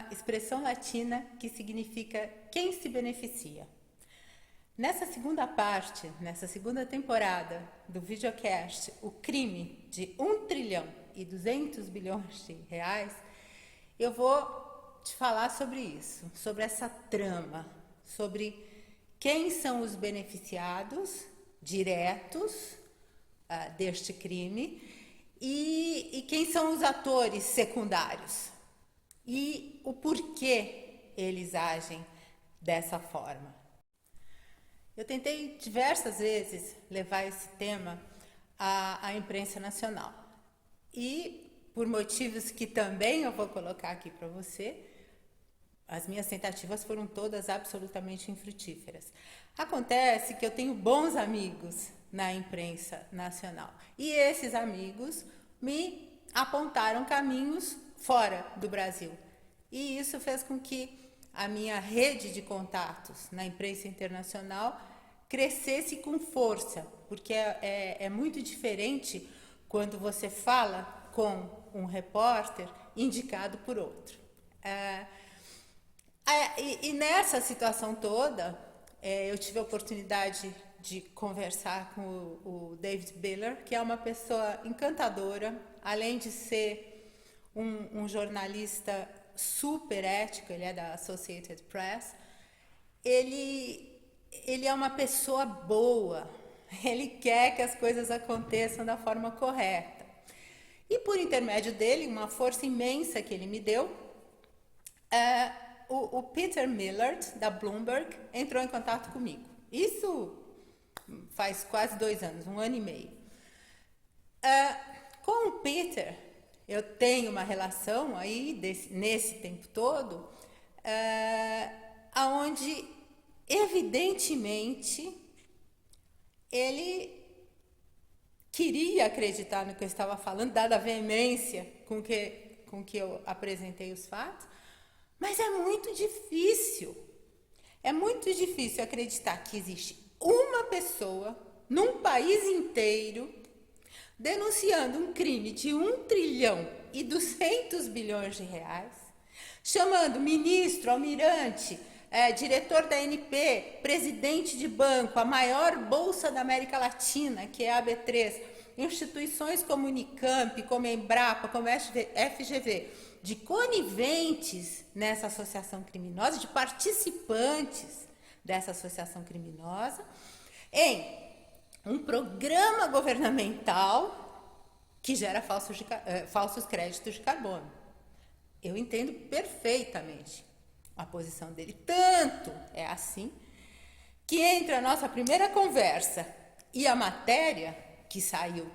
uma expressão latina que significa quem se beneficia. Nessa segunda parte, nessa segunda temporada do videocast, o crime de 1 trilhão e 200 bilhões de reais, eu vou te falar sobre isso, sobre essa trama, sobre quem são os beneficiados diretos deste crime e quem são os atores secundários e o porquê eles agem dessa forma. Eu tentei diversas vezes levar esse tema à imprensa nacional e, por motivos que também eu vou colocar aqui para você, as minhas tentativas foram todas absolutamente infrutíferas. Acontece que eu tenho bons amigos na imprensa nacional e esses amigos me apontaram caminhos fora do Brasil. E isso fez com que a minha rede de contatos na imprensa internacional crescesse com força, porque é muito diferente quando você fala com um repórter indicado por outro. E nessa situação toda, eu tive a oportunidade de conversar com o David Miller, que é uma pessoa encantadora, além de ser um jornalista super ético, ele é da Associated Press, ele é uma pessoa boa, ele quer que as coisas aconteçam da forma correta. E por intermédio dele, uma força imensa que ele me deu, o Peter Millard, da Bloomberg, entrou em contato comigo. Isso faz quase 2 anos, 1 ano e meio. Com o Peter, eu tenho uma relação aí, nesse tempo todo, onde, evidentemente, ele queria acreditar no que eu estava falando, dada a veemência com que eu apresentei os fatos, mas é muito difícil acreditar que existe uma pessoa num país inteiro denunciando um crime de 1 trilhão e 200 bilhões de reais, chamando ministro, almirante, diretor da ANP, presidente de banco, a maior bolsa da América Latina, que é a AB3, instituições como Unicamp, como Embrapa, como FGV, de coniventes nessa associação criminosa, de participantes dessa associação criminosa, em um programa governamental que gera falsos créditos de carbono. Eu entendo perfeitamente a posição dele. Tanto é assim que entre a nossa primeira conversa e a matéria que saiu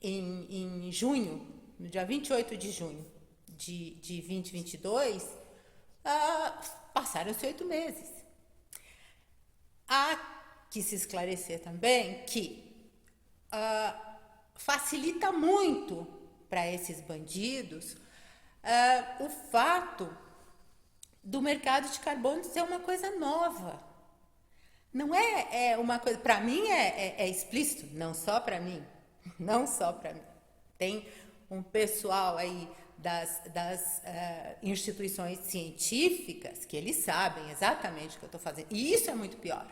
em junho, no dia 28 de junho de 2022, passaram-se 8 meses. Há que se esclarecer também que facilita muito para esses bandidos o fato do mercado de carbono ser uma coisa nova. Não é uma coisa... Para mim é explícito, não só para mim. Não só para mim. Tem um pessoal aí das instituições científicas que eles sabem exatamente o que eu estou fazendo. E isso é muito pior.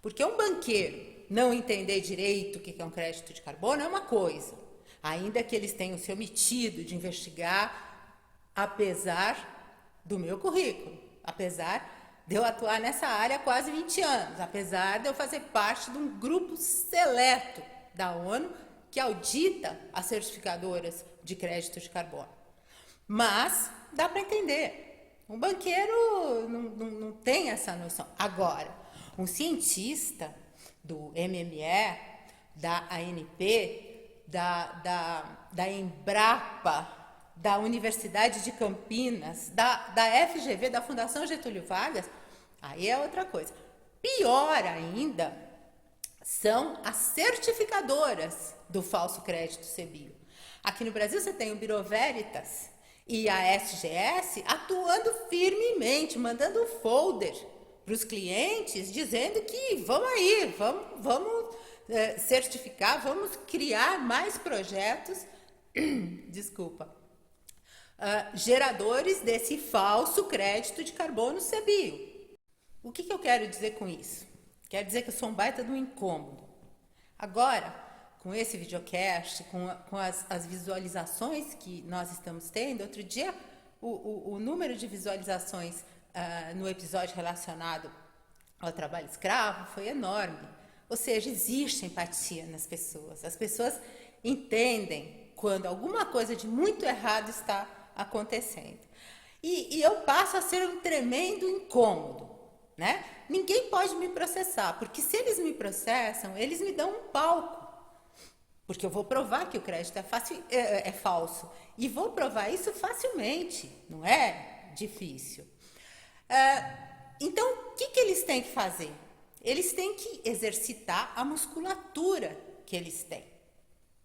Porque um banqueiro não entender direito o que é um crédito de carbono é uma coisa. Ainda que eles tenham se omitido de investigar, apesar do meu currículo, apesar de eu atuar nessa área há quase 20 anos, apesar de eu fazer parte de um grupo seleto da ONU que audita as certificadoras de crédito de carbono. Mas dá para entender. Um banqueiro não tem essa noção. Agora, um cientista do MME, da ANP, da Embrapa, da Universidade de Campinas, da FGV, da Fundação Getúlio Vargas, aí é outra coisa. Pior ainda são as certificadoras do falso crédito CBIO. Aqui no Brasil você tem o Bureau Veritas e a SGS atuando firmemente, mandando folder para os clientes, dizendo que vamos aí, vamos certificar, vamos criar mais projetos, desculpa, geradores desse falso crédito de carbono CBIO. O que eu quero dizer com isso? Quero dizer que eu sou um baita do incômodo. Agora, com esse videocast, com as visualizações que nós estamos tendo, outro dia o número de visualizações no episódio relacionado ao trabalho escravo foi enorme. Ou seja, existe empatia nas pessoas. As pessoas entendem quando alguma coisa de muito errado está acontecendo. E eu passo a ser um tremendo incômodo, né? Ninguém pode me processar, porque se eles me processam, eles me dão um palco. Porque eu vou provar que o crédito é falso. E vou provar isso facilmente, não é difícil. Então, o que eles têm que fazer? Eles têm que exercitar a musculatura que eles têm,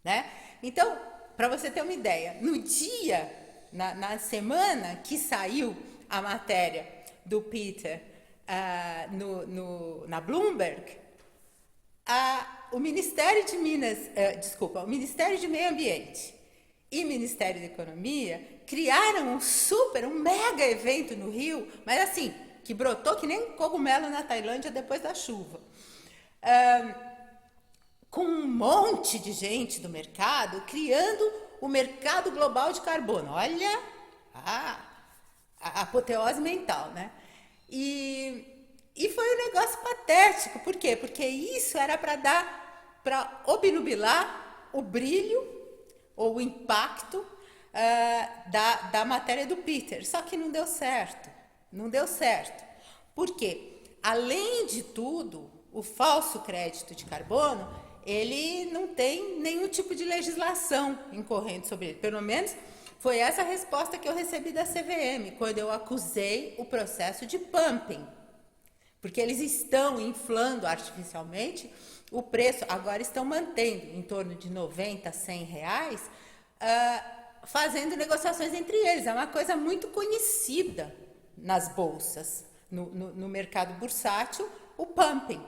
né? Então, para você ter uma ideia, no dia, na semana que saiu a matéria do Peter na Bloomberg, o Ministério de o Ministério de Meio Ambiente e Ministério da Economia criaram um mega evento no Rio, mas assim, que brotou que nem cogumelo na Tailândia depois da chuva. Com um monte de gente do mercado, criando o mercado global de carbono. Olha a apoteose mental, né? E foi um negócio patético. Por quê? Porque isso era para obnubilar o brilho ou o impacto da matéria do Peter. Só que não deu certo. Não deu certo. Por quê? Além de tudo, o falso crédito de carbono, ele não tem nenhum tipo de legislação incorrente sobre ele. Pelo menos foi essa a resposta que eu recebi da CVM, quando eu acusei o processo de pumping. Porque eles estão inflando artificialmente o preço, agora estão mantendo em torno de 90, 100 reais, fazendo negociações entre eles. É uma coisa muito conhecida nas bolsas, no mercado bursátil, o pumping.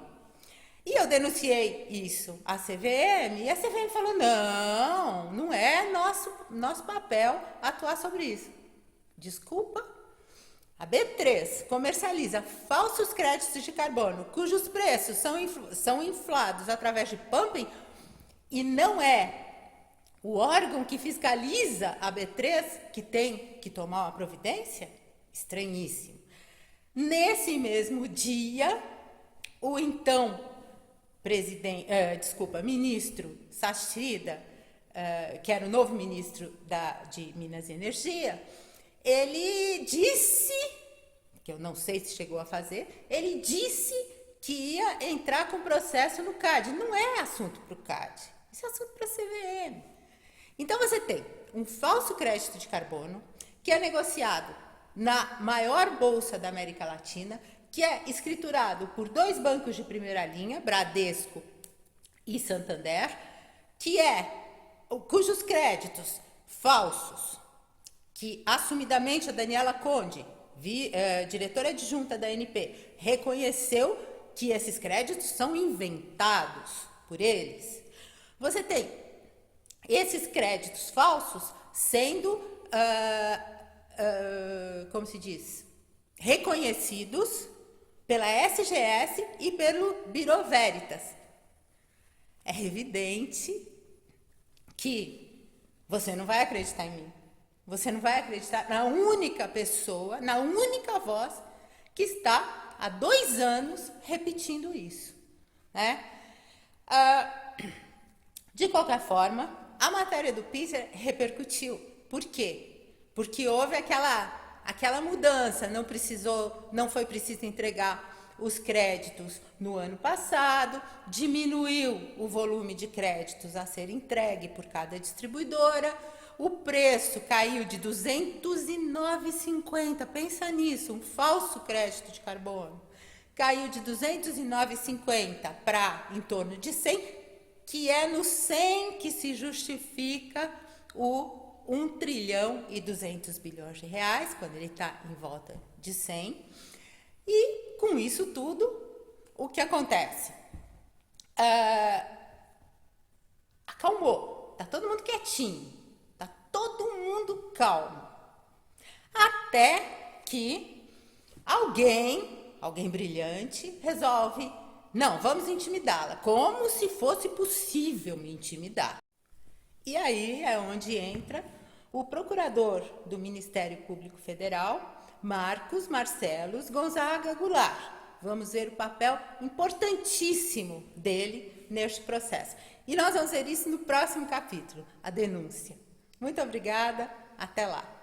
E eu denunciei isso à CVM, e a CVM falou, não é nosso papel atuar sobre isso. Desculpa. A B3 comercializa falsos créditos de carbono, cujos preços são inflados através de pumping, e não é o órgão que fiscaliza a B3 que tem que tomar uma providência? Estranhíssimo. Nesse mesmo dia, o então ministro Sachdida, que era o novo ministro de Minas e Energia, ele disse, que eu não sei se chegou a fazer, ele disse que ia entrar com processo no CAD. Não é assunto para o CAD, isso é assunto para a CVM. Então você tem um falso crédito de carbono que é negociado na maior bolsa da América Latina, que é escriturado por 2 bancos de primeira linha, Bradesco e Santander, cujos créditos falsos, que assumidamente a Daniela Conde, diretora adjunta da ANP, reconheceu que esses créditos são inventados por eles. Você tem esses créditos falsos sendo, como se diz, reconhecidos pela SGS e pelo Bureau Veritas. É evidente que você não vai acreditar em mim. Você não vai acreditar na única pessoa, na única voz que está há 2 anos repetindo isso, né? De qualquer forma, a matéria do Peter repercutiu. Por quê? Porque houve aquela mudança, não foi preciso entregar os créditos no ano passado, diminuiu o volume de créditos a ser entregue por cada distribuidora, o preço caiu de 209,50, pensa nisso, um falso crédito de carbono, caiu de 209,50 para em torno de 100, que é no 100 que se justifica o 1 trilhão e 200 bilhões de reais, quando ele está em volta de 100. E com isso tudo, o que acontece? Acalmou, está todo mundo quietinho, está todo mundo calmo, Até que alguém brilhante, resolve, não, vamos intimidá-la, como se fosse possível me intimidar. E aí é onde entra o procurador do Ministério Público Federal, Marcos Marcelos Gonzaga Goulart. Vamos ver o papel importantíssimo dele neste processo. E nós vamos ver isso no próximo capítulo, a denúncia. Muito obrigada, até lá.